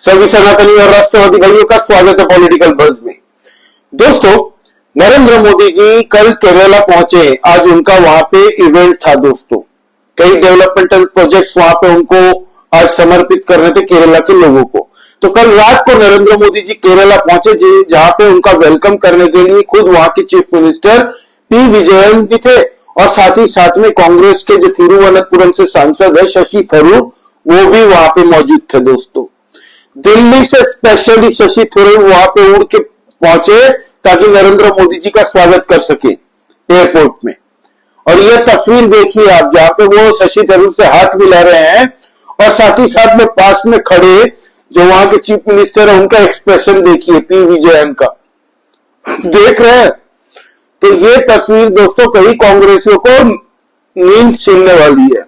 सभी सनातनी और राष्ट्रवादी भाइयों का स्वागत है पॉलिटिकल बज़ में। दोस्तों, नरेंद्र मोदी जी कल केरला पहुंचे। आज उनका वहां पे इवेंट था। दोस्तों, कई डेवलपमेंटल प्रोजेक्ट्स वहां पे उनको आज समर्पित कर रहे थे केरला के लोगों को। तो कल रात को नरेंद्र मोदी जी केरला पहुंचे, जहां पे उनका वेलकम करने के लिए खुद वहां के चीफ मिनिस्टर पी विजयन भी थे और साथ में कांग्रेस के जो तिरुवनंतपुरम से सांसद है शशि थरूर, वो भी वहां पे मौजूद थे। दोस्तों, दिल्ली से स्पेशली शशि थरूर वहां पे उड़ के पहुंचे ताकि नरेंद्र मोदी जी का स्वागत कर सके एयरपोर्ट में। और यह तस्वीर देखिए आप, जहां पे वो शशि थरूर से हाथ मिला रहे हैं और साथ ही साथ में पास में खड़े जो वहां के चीफ मिनिस्टर है उनका एक्सप्रेशन देखिए, पी विजयन का देख रहे हैं। तो ये तस्वीर दोस्तों कई कांग्रेसियों को नींद छीनने वाली है।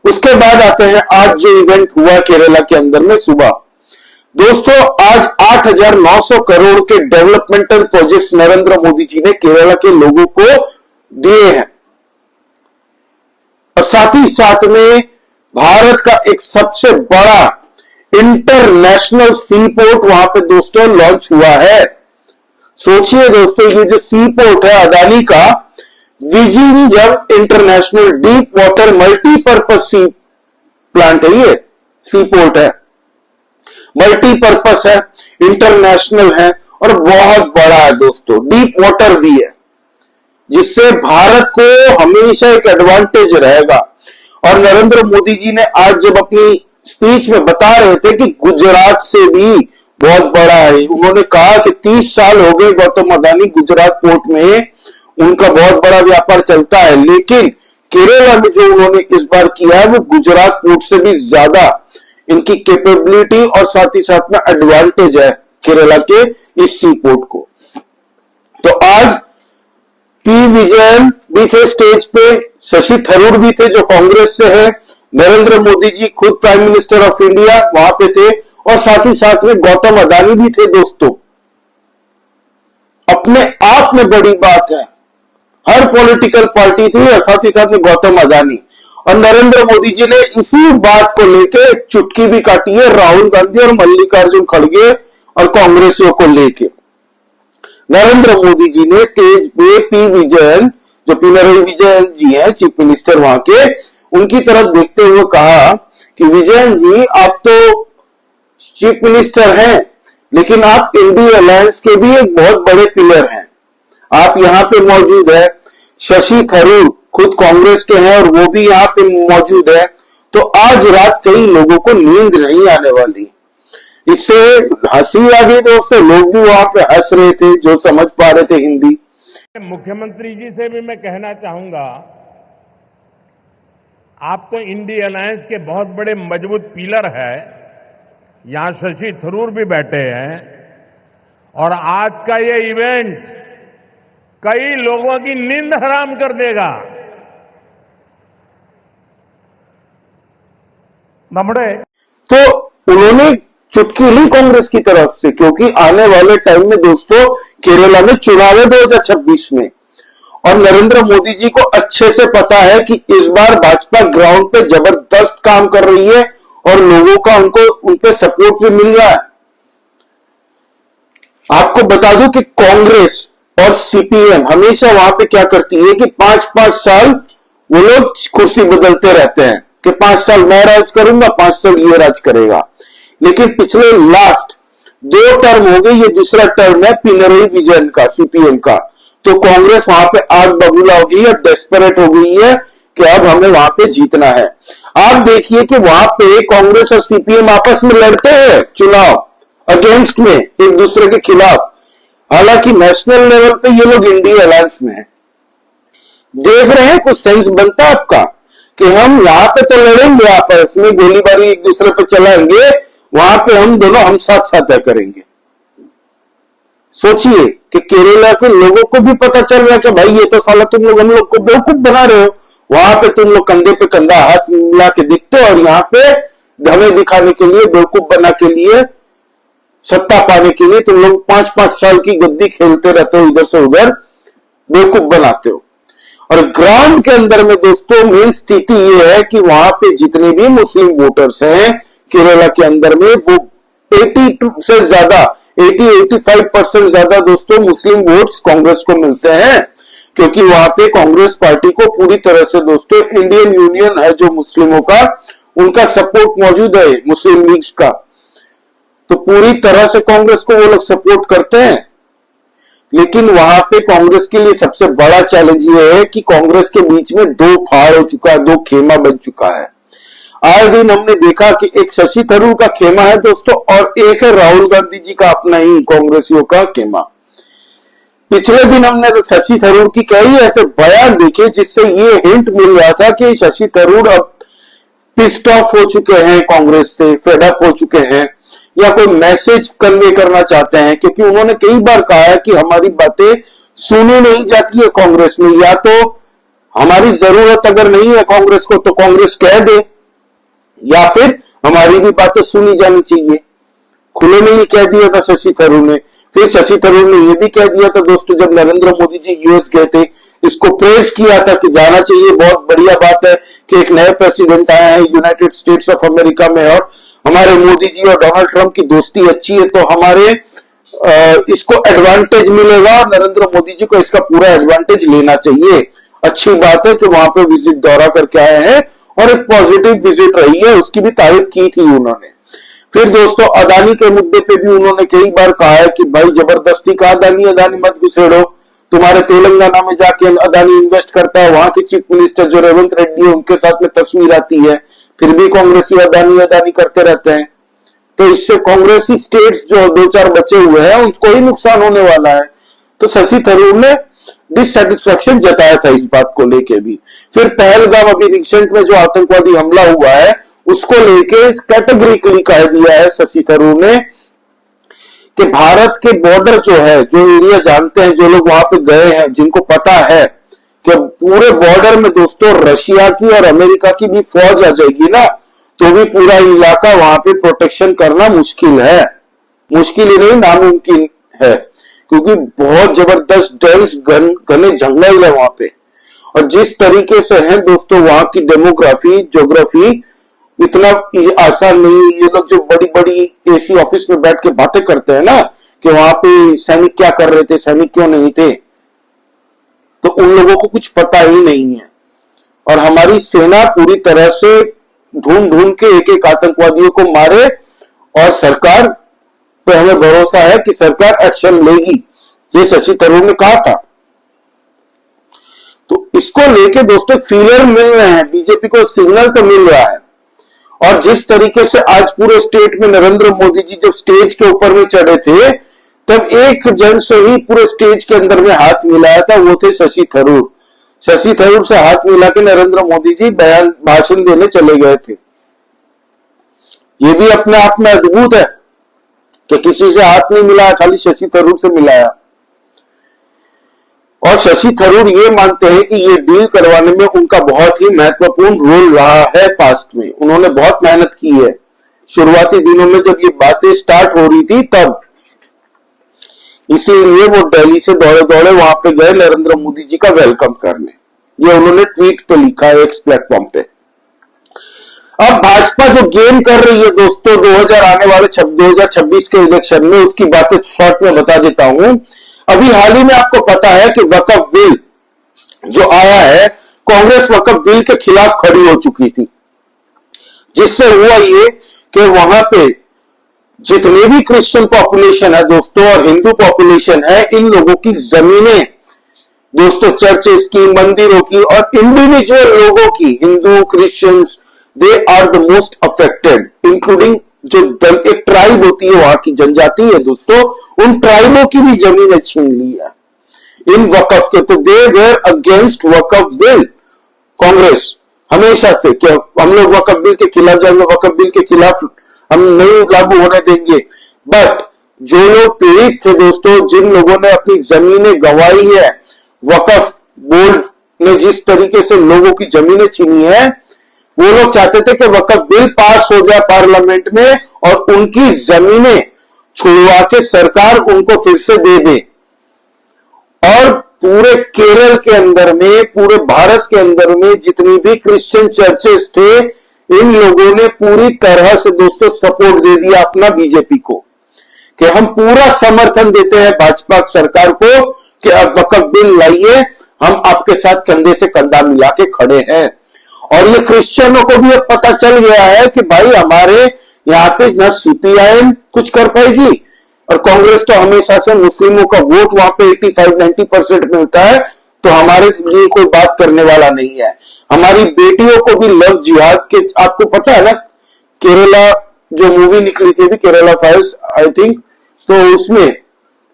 उसके बाद आते हैं आज जो इवेंट हुआ केरला के अंदर में सुबह। दोस्तों, आज 8,900 करोड़ के डेवलपमेंटल प्रोजेक्ट्स नरेंद्र मोदी जी ने केरला के लोगों को दिए हैं और साथ ही साथ में भारत का एक सबसे बड़ा इंटरनेशनल सी पोर्ट वहां पे दोस्तों लॉन्च हुआ है। सोचिए दोस्तों, ये जो सी पोर्ट है अदानी का, Vizhinjam international deep water multipurpose sea plant है। ये सी पोर्ट है, मल्टीपर्पज है, इंटरनेशनल है और बहुत बड़ा है दोस्तों, डीप वाटर भी है, जिससे भारत को हमेशा एक एडवांटेज रहेगा। और नरेंद्र मोदी जी ने आज जब अपनी स्पीच में बता रहे थे कि गुजरात से भी बहुत बड़ा है, उन्होंने कहा कि 30 साल हो गए गौतम अदानी गुजरात पोर्ट में, उनका बहुत बड़ा व्यापार चलता है, लेकिन केरला में जो उन्होंने इस बार किया है वो गुजरात पोर्ट से भी ज्यादा इनकी कैपेबिलिटी और साथ ही साथ में एडवांटेज है केरला के इस सी पोर्ट को। तो आज पी विजयन भी थे स्टेज पे, शशि थरूर भी थे जो कांग्रेस से है, नरेंद्र मोदी जी खुद प्राइम मिनिस्टर ऑफ इंडिया वहां पे थे और साथ ही साथ में गौतम अदानी भी थे। दोस्तों, अपने आप में बड़ी बात है, हर पॉलिटिकल पार्टी थी और साथ ही साथ में गौतम अदानी। और नरेंद्र मोदी जी ने इसी बात को लेके चुटकी भी काटी है राहुल गांधी और मल्लिकार्जुन खड़गे और कांग्रेसियों को लेके। नरेंद्र मोदी जी ने स्टेज पे पी विजयन, जो पिनरई विजयन जी हैं चीफ मिनिस्टर वहां के, उनकी तरफ देखते हुए कहा कि विजयन जी, आप तो चीफ मिनिस्टर हैं, लेकिन आप इंडिया अलायंस के भी एक बहुत बड़े पिलर हैं। आप यहां पे मौजूद है, शशि थरूर खुद कांग्रेस के हैं और वो भी यहां पे मौजूद है। तो आज रात कई लोगों को नींद नहीं आने वाली। इससे हंसी आ गई दोस्तों, लोग भी वहां पे हंस रहे थे जो समझ पा रहे थे हिंदी। मुख्यमंत्री जी से भी मैं कहना चाहूंगा, आप तो इंडिया अलायंस के बहुत बड़े मजबूत पिलर है, यहां शशि थरूर भी बैठे हैं और आज का ये इवेंट कई लोगों की नींद हराम कर देगा। तो उन्होंने चुटकी ली कांग्रेस की तरफ से, क्योंकि आने वाले टाइम में दोस्तों केरला में चुनाव है 2026 में, और नरेंद्र मोदी जी को अच्छे से पता है कि इस बार भाजपा ग्राउंड पे जबरदस्त काम कर रही है और लोगों का उन पे सपोर्ट भी मिल रहा है। आपको बता दूं कि कांग्रेस और सीपीएम हमेशा वहां पे क्या करती है कि 5-5 साल वो लोग कुर्सी बदलते रहते हैं कि 5 साल मैं राज करूंगा, 5 साल ये राज करेगा। लेकिन पिछले लास्ट 2 टर्म हो गए, ये दूसरा टर्म है पिनरई विजयन का, सीपीएम का। तो कांग्रेस वहां पे आग बबूला हो गई है, डेस्परेट हो गई है कि अब हमें वहां पे जीतना है। आप देखिए कि वहां पे कांग्रेस और सीपीएम आपस में लड़ते हैं चुनाव, अगेंस्ट में, एक दूसरे के खिलाफ। हालांकि नेशनल लेवल पे ये लोग इंडिया अलायंस में है। देख रहे हैं, कुछ सेंस बनता है आपका कि हम यहां पे तो लड़ेंगे आपस में, गोलीबारी एक दूसरे पे चलाएंगे, वहां पे हम दोनों हम साथ साथ करेंगे। सोचिए कि केरला के लोगों को भी पता चल रहा है कि भाई ये तो साला तुम लोग हम लोग को बेवकूफ बना रहे हो। वहां पे तुम लोग कंधे पे कंधा हाथ मिला के दिखते हो और यहाँ पे हमें दिखाने के लिए, बेवकूफ बना के लिए, सत्ता पाने के लिए तुम लोग 5-5 साल की गद्दी खेलते रहते हो, इधर से उधर बेवकूफ बनाते हो। और ग्राउंड के अंदर में दोस्तों मेन स्थिति यह है कि वहां पे जितने भी मुस्लिम वोटर्स हैं केरला के अंदर में, वो 82 से ज्यादा 80-85% ज्यादा दोस्तों मुस्लिम वोट्स कांग्रेस को मिलते हैं, क्योंकि वहां पे कांग्रेस पार्टी को पूरी तरह से दोस्तों इंडियन यूनियन है जो मुस्लिमों का, उनका सपोर्ट मौजूद है, मुस्लिम लीग का, तो पूरी तरह से कांग्रेस को वो लोग सपोर्ट करते हैं। लेकिन वहां पे कांग्रेस के लिए सबसे बड़ा चैलेंज ये है कि कांग्रेस के बीच में दो फाड़ हो चुका है, दो खेमा बन चुका है। आए दिन हमने देखा कि एक शशि थरूर का खेमा है दोस्तों, और एक है राहुल गांधी जी का अपना ही कांग्रेसियों का खेमा। पिछले दिन हमने शशि थरूर की कई ऐसे बयान देखे जिससे ये हिंट मिल रहा था कि शशि थरूर अब पिस्ड ऑफ हो चुके हैं, कांग्रेस से फेड अप हो चुके हैं, या कोई मैसेज कन्वे करना चाहते हैं, क्योंकि उन्होंने कई बार कहा है कि हमारी बातें सुनी नहीं जाती है कांग्रेस में, या तो हमारी जरूरत अगर नहीं है कांग्रेस को तो कांग्रेस कह दे, या फिर हमारी भी बातें सुनी जानी चाहिए। खुले में ये कह दिया था शशि थरूर ने। फिर शशि थरूर ने यह भी कह दिया था दोस्तों, जब नरेंद्र मोदी जी यूएस गए थे, इसको प्रेज किया था कि जाना चाहिए, बहुत बढ़िया बात है कि एक नए प्रेसिडेंट आए हैं यूनाइटेड स्टेट्स ऑफ अमेरिका में, और हमारे मोदी जी और डोनाल्ड ट्रंप की दोस्ती अच्छी है, तो हमारे इसको एडवांटेज मिलेगा और नरेंद्र मोदी जी को इसका पूरा एडवांटेज लेना चाहिए। अच्छी बात है कि वहां पे विजिट दौरा करके आए हैं और एक पॉजिटिव विजिट रही है, उसकी भी तारीफ की थी उन्होंने। फिर दोस्तों अदानी के मुद्दे पे भी उन्होंने कई बार कहा है कि भाई जबरदस्ती का अदानी मत घुसेड़ो, तुम्हारे तेलंगाना में जाके अदानी इन्वेस्ट करता है, वहां के चीफ मिनिस्टर जो रेवंत रेड्डी है उनके साथ में तस्वीर आती है, फिर भी कांग्रेसी अदानी करते रहते हैं। तो इससे कांग्रेसी स्टेट्स जो दो चार बचे हुए हैं उनको ही नुकसान होने वाला है। तो शशि थरूर ने डिससेटिस्फैक्शन जताया था इस बात को लेके भी। फिर पहलगाम अभी रिसेंट में जो आतंकवादी हमला हुआ है उसको लेके कैटेगरिकली कह दिया है शशि थरूर ने कि भारत के बॉर्डर जो है, जो एरिया जानते हैं जो लोग वहां पे गए हैं, जिनको पता है कि पूरे बॉर्डर में दोस्तों रशिया की और अमेरिका की भी फौज आ जाएगी ना, तो भी पूरा इलाका वहां पे प्रोटेक्शन करना मुश्किल है, मुश्किल ही नहीं नामुमकिन है, क्योंकि बहुत जबरदस्त डेंस घने जंगल है वहां पे। और जिस तरीके से है दोस्तों वहां की डेमोग्राफी ज्योग्राफी इतना आसान नहीं है। ये लोग जो बड़ी बड़ी एसी ऑफिस में बैठ के बातें करते हैं ना कि वहां पे सैनिक क्या कर रहे थे, सैनिक क्यों नहीं थे, तो उन लोगों को कुछ पता ही नहीं है। और हमारी सेना पूरी तरह से ढूंढ ढूंढ के एक एक आतंकवादियों को मारे, और सरकार पे हमें भरोसा है कि सरकार एक्शन लेगी, ये शशि थरूर ने कहा था। तो इसको लेके दोस्तों फीलर मिल रहे हैं, बीजेपी को एक सिग्नल तो मिल रहा है। और जिस तरीके से आज पूरे स्टेट में नरेंद्र मोदी जी जब स्टेज के ऊपर में चढ़े थे, तब एक जन से ही पूरे स्टेज के अंदर में हाथ मिलाया था, वो थे शशि थरूर। शशि थरूर से हाथ मिला के नरेंद्र मोदी जी भाषण देने चले गए थे। ये भी अपने आप में अद्भुत है कि किसी से हाथ नहीं मिलाया, खाली शशि थरूर से मिलाया। और शशि थरूर ये मानते हैं कि ये डील करवाने में उनका बहुत ही महत्वपूर्ण रोल रहा है। पास्ट में उन्होंने बहुत मेहनत की है, शुरुआती दिनों में जब ये बातें स्टार्ट हो रही थी तब, इसीलिए वो दिल्ली से दौड़े दौड़े वहां पे गए नरेंद्र मोदी जी का वेलकम करने। ये उन्होंने ट्वीट पे लिखा है एक्स प्लेटफॉर्म पे। अब भाजपा जो गेम कर रही है दोस्तों 2026 के इलेक्शन में, उसकी बातें शॉर्ट में बता देता हूं। अभी हाल ही में आपको पता है कि वक्फ बिल जो आया है, कांग्रेस वक्फ बिल के खिलाफ खड़ी हो चुकी थी, जिससे हुआ ये कि वहां पे जितनी भी क्रिश्चियन पॉपुलेशन है दोस्तों और हिंदू पॉपुलेशन है, इन लोगों की जमीनें दोस्तों चर्चेस की, मंदिरों की और इंडिविजुअल लोगों की, Hindu Christians, they are the most affected, including जो एक ट्राइब होती है वहां की जनजाति है दोस्तों, उन ट्राइबों की भी जमीनें छीन ली है इन वक्फ के। तो they were against Waqf bill, Congress हमेशा से कि हम लोग वक्फ बिल के खिलाफ जाएंगे, वक्फ बिल के खिलाफ हम नहीं लागू होने देंगे। बट जो लोग पीड़ित थे दोस्तों, जिन लोगों ने अपनी जमीनें गंवाई है, वक्फ बोर्ड ने जिस तरीके से लोगों की जमीनें छीनी है, वो लोग चाहते थे कि वक्फ बिल पास हो जाए पार्लियामेंट में और उनकी जमीनें छुड़वा के सरकार उनको फिर से दे दे। और पूरे केरल के अंदर में, पूरे भारत के अंदर में जितनी भी क्रिश्चियन चर्चेस थे, इन लोगों ने पूरी तरह से दोस्तों सपोर्ट दे दिया अपना बीजेपी को कि हम पूरा समर्थन देते हैं भाजपा सरकार को कि अब वक्फ बिल लाइए, हम आपके साथ कंधे से कंधा मिला के खड़े हैं। और ये क्रिश्चियनों को भी अब पता चल गया है कि भाई हमारे यहां पे न सीपीआईएम कुछ कर पाएगी और कांग्रेस तो हमेशा से मुस्लिमों का वोट वहां पे 85-90% मिलता है, तो हमारे लिए कोई बात करने वाला नहीं है। हमारी बेटियों को भी लव जिहाद के, आपको पता है ना केरला जो मूवी निकली थी अभी केरला फाइल्स आई थिंक, तो उसमें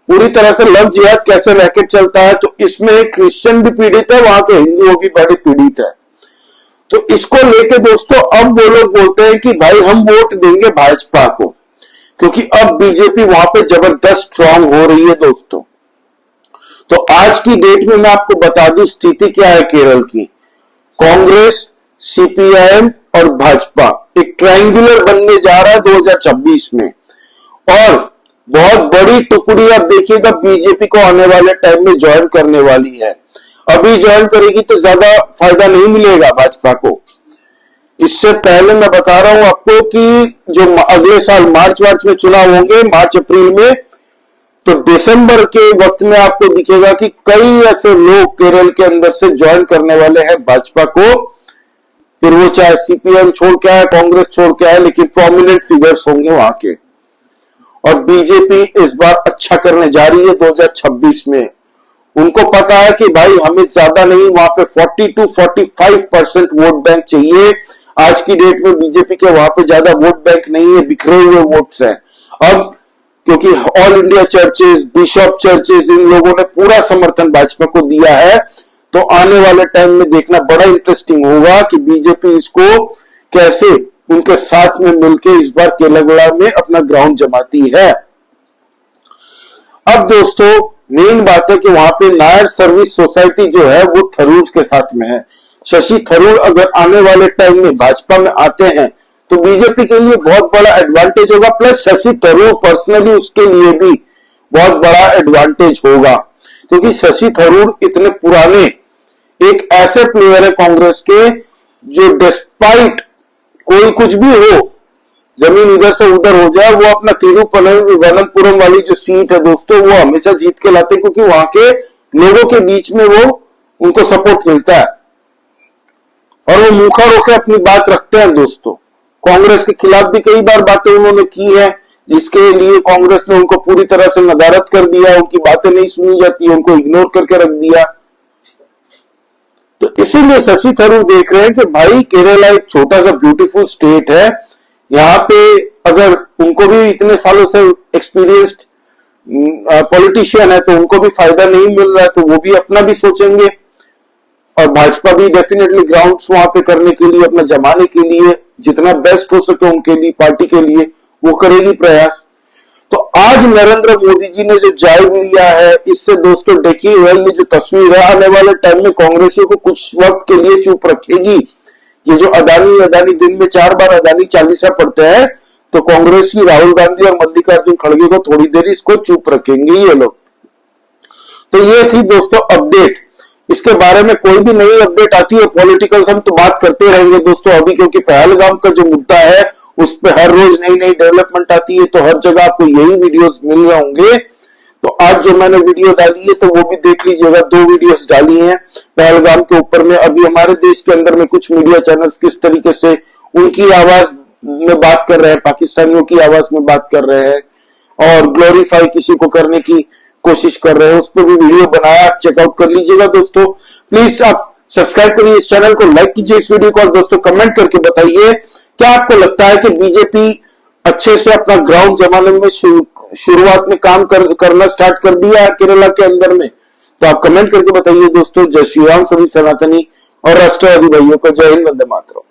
पूरी तरह से लव जिहाद कैसे रैकेट चलता है, तो इसमें क्रिश्चियन भी पीड़ित है, वहां के हिंदुओं भी बड़े पीड़ित है। तो इसको लेके दोस्तों अब वो लोग बोलते हैं कि भाई हम वोट देंगे भाजपा को, क्योंकि अब बीजेपी वहां पे जबरदस्त स्ट्रांग हो रही है दोस्तों। तो आज की डेट में मैं आपको बता दूं स्थिति क्या है केरल की। कांग्रेस, सीपीआईएम और भाजपा एक ट्रायंगुलर बनने जा रहा है 2026 में, और बहुत बड़ी टुकड़ी आप देखिएगा बीजेपी को आने वाले टाइम में ज्वाइन करने वाली है। अभी ज्वाइन करेगी तो ज्यादा फायदा नहीं मिलेगा भाजपा को। इससे पहले मैं बता रहा हूं आपको कि जो अगले साल मार्च में चुनाव होंगे, मार्च अप्रैल में, तो दिसंबर के वक्त में आपको दिखेगा कि कई ऐसे लोग केरल के अंदर से ज्वाइन करने वाले हैं भाजपा को। फिर वो चाहे सीपीएम छोड़ के आए, कांग्रेस छोड़ के आए, लेकिन प्रोमिनेंट फिगर्स होंगे वहां के। और बीजेपी इस बार अच्छा करने जा रही है 2026 में। उनको पता है कि भाई हमें ज्यादा नहीं, वहां पे 40-45% वोट बैंक चाहिए। आज की डेट में बीजेपी के वहां पे ज्यादा वोट बैंक नहीं है, बिखरे हुए वोट्स हैं। अब क्योंकि all India churches, bishop churches, इन लोगों ने पूरा समर्थन भाजपा को दिया है, तो आने वाले टाइम में देखना बड़ा इंटरेस्टिंग होगा कि बीजेपी इसको कैसे उनके साथ में मिलकर इस बार केरला में अपना ग्राउंड जमाती है। अब दोस्तों मेन बात है कि वहां पे नायर सर्विस सोसाइटी जो है वो थरूर के साथ में है। शशि थरूर अगर आने वाले टाइम में भाजपा में आते हैं तो बीजेपी के लिए बहुत बड़ा एडवांटेज होगा, प्लस शशि थरूर पर्सनली उसके लिए भी बहुत बड़ा एडवांटेज होगा, क्योंकि शशि थरूर इतने पुराने एक ऐसे प्लेयर है कांग्रेस के जो डिस्पाइट कोई कुछ भी हो, जमीन इधर से उधर हो जाए, वो अपना तिरुवनंतपुरम वाली जो सीट है दोस्तों वो हमेशा जीत के लाते, क्योंकि वहां के लोगों के बीच में वो उनको सपोर्ट मिलता है और वो मुखा रोके अपनी बात रखते हैं दोस्तों। कांग्रेस के खिलाफ भी कई बार बातें उन्होंने की है, जिसके लिए कांग्रेस ने उनको पूरी तरह से नदारद कर दिया, उनकी बातें नहीं सुनी जाती, उनको इग्नोर करके रख दिया। तो इसीलिए शशि थरूर देख रहे हैं कि भाई केरला एक छोटा सा ब्यूटीफुल स्टेट है, यहाँ पे अगर उनको भी इतने सालों से एक्सपीरियंस्ड पॉलिटिशियन है तो उनको भी फायदा नहीं मिल रहा है, तो वो भी अपना भी सोचेंगे। और भाजपा भी डेफिनेटली ग्राउंड्स वहां पे करने के लिए, अपना जमाने के लिए जितना बेस्ट हो सके उनके लिए, पार्टी के लिए वो करेगी प्रयास। तो आज नरेंद्र मोदी जी ने जो जायज लिया है, इससे दोस्तों देखिए ये जो तस्वीर है आने वाले टाइम में कांग्रेसियों को कुछ वक्त के लिए चुप रखेगी। ये जो अदानी दिन में 4 बार अदानी चालीसा पढ़ते हैं, तो कांग्रेस की राहुल गांधी और मल्लिकार्जुन खड़गे को थोड़ी देर इसको चुप रखेंगे ये लोग। तो ये थी दोस्तों अपडेट। इसके बारे में कोई भी नई अपडेट आती है पॉलिटिकल, हम तो बात करते रहेंगे दोस्तों अभी, क्योंकि पहलगाम का जो मुद्दा है उस पर हर रोज नई नई डेवलपमेंट आती है, तो हर जगह आपको यही वीडियोस मिल रहे होंगे। तो आज जो मैंने वीडियो डाली है तो वो भी देख लीजिएगा, 2 वीडियोस डाली हैं पहलगाम के ऊपर में। अभी हमारे देश के अंदर में कुछ मीडिया चैनल्स किस तरीके से उनकी आवाज में बात कर रहे हैं, पाकिस्तानियों की आवाज में बात कर रहे हैं और ग्लोरीफाई किसी को करने की कोशिश कर रहे हैं, उस पर भी वीडियो बनाया, आप चेकआउट कर लीजिएगा दोस्तों। प्लीज आप सब्सक्राइब करिए इस चैनल को, लाइक कीजिए इस वीडियो को, और दोस्तों कमेंट करके बताइए क्या आपको लगता है कि बीजेपी अच्छे से अपना ग्राउंड जमाने में शुरुआत में काम करना स्टार्ट कर दिया है केरला के अंदर में। तो आप कमेंट करके बताइए दोस्तों। जय श्री राम, सभी सनातनी और राष्ट्रवादी भाइयों को जय हिंद, वंदे मातरम।